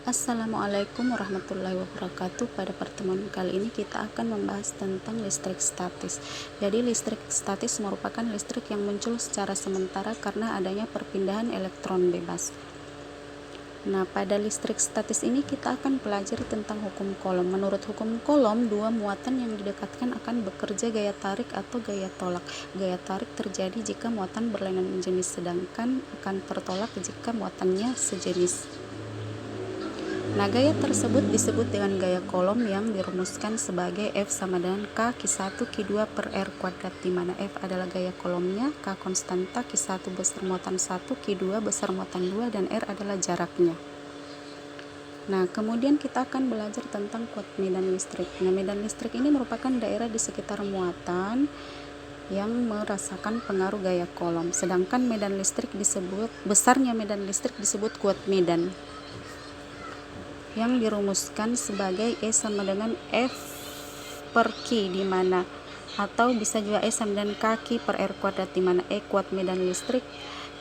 Assalamualaikum warahmatullahi wabarakatuh. Pada pertemuan kali ini kita akan membahas tentang listrik statis. Jadi listrik statis merupakan listrik yang muncul secara sementara karena adanya perpindahan elektron bebas. Nah, pada listrik statis ini kita akan pelajari tentang hukum Coulomb. Menurut hukum Coulomb, dua muatan yang didekatkan akan bekerja gaya tarik atau gaya tolak. Gaya tarik terjadi jika muatan berlainan jenis, sedangkan akan tertolak jika muatannya sejenis. Nah, gaya tersebut disebut dengan gaya Coulomb yang dirumuskan sebagai F sama dengan K Q1 Q2 per R kuadrat, di mana F adalah gaya Coulombnya, K konstanta, Q1 besar muatan 1, Q2 besar muatan 2, dan R adalah jaraknya. Nah, kemudian kita akan belajar tentang kuat medan listrik. Nah, medan listrik ini merupakan daerah di sekitar muatan yang merasakan pengaruh gaya Coulomb, sedangkan besarnya medan listrik disebut kuat medan, yang dirumuskan sebagai E sama dengan F per Q, di mana atau bisa juga E sama dengan K Q per R kuadrat, di mana E kuat medan listrik,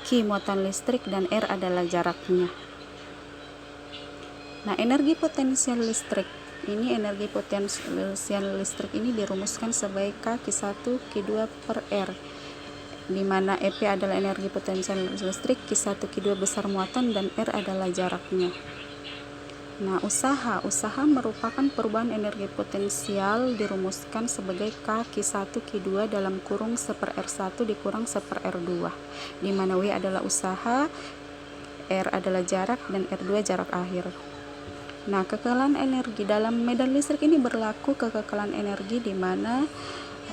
Q muatan listrik, dan R adalah jaraknya. Nah, energi potensial listrik ini dirumuskan sebagai K Q1 Q2 per R, di mana EP adalah energi potensial listrik, Q1 Q2 besar muatan, dan R adalah jaraknya. Nah, usaha merupakan perubahan energi potensial dirumuskan sebagai K Q1 Q2 dalam kurung 1 per R1 dikurang 1 per R2, di mana W adalah usaha, R adalah jarak, dan R2 jarak akhir. Nah, kekekalan energi dalam medan listrik ini berlaku kekekalan energi di mana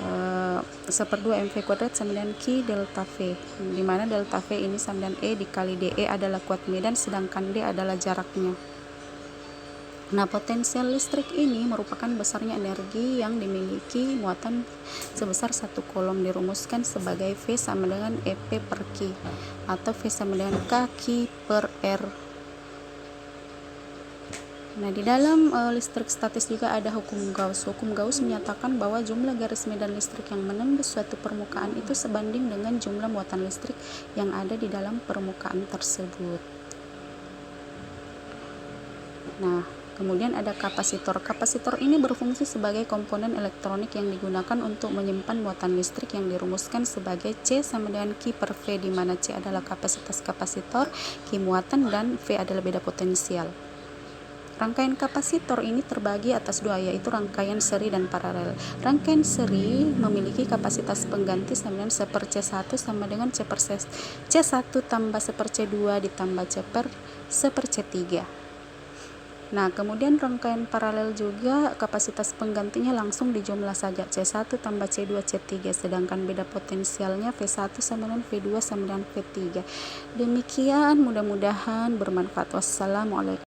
1/2 mv kuadrat sama dengan Q delta V, di mana delta V ini sama dengan E dikali DE adalah kuat medan, sedangkan D adalah jaraknya. Nah, potensial listrik ini merupakan besarnya energi yang dimiliki muatan sebesar 1 Coulomb, dirumuskan sebagai V sama dengan EP per Q atau V sama dengan K Q per R. Nah, di dalam listrik statis juga ada hukum Gauss. Hukum Gauss menyatakan bahwa jumlah garis medan listrik yang menembus suatu permukaan itu sebanding dengan jumlah muatan listrik yang ada di dalam permukaan tersebut. Nah, kemudian ada kapasitor. Kapasitor ini berfungsi sebagai komponen elektronik yang digunakan untuk menyimpan muatan listrik yang dirumuskan sebagai C sama dengan Q per V, di mana C adalah kapasitas kapasitor, Q muatan, dan V adalah beda potensial. Rangkaian kapasitor ini terbagi atas dua, yaitu rangkaian seri dan paralel. Rangkaian seri memiliki kapasitas pengganti sama dengan 1 per C1 sama dengan C C1 tambah 1 per C2 ditambah C per 1 per C3. Nah, kemudian rangkaian paralel juga kapasitas penggantinya langsung dijumlah saja, C1 tambah C2 C3, sedangkan beda potensialnya V1 sama dengan V2 sama dengan V3. Demikian, mudah-mudahan bermanfaat. Wassalamualaikum.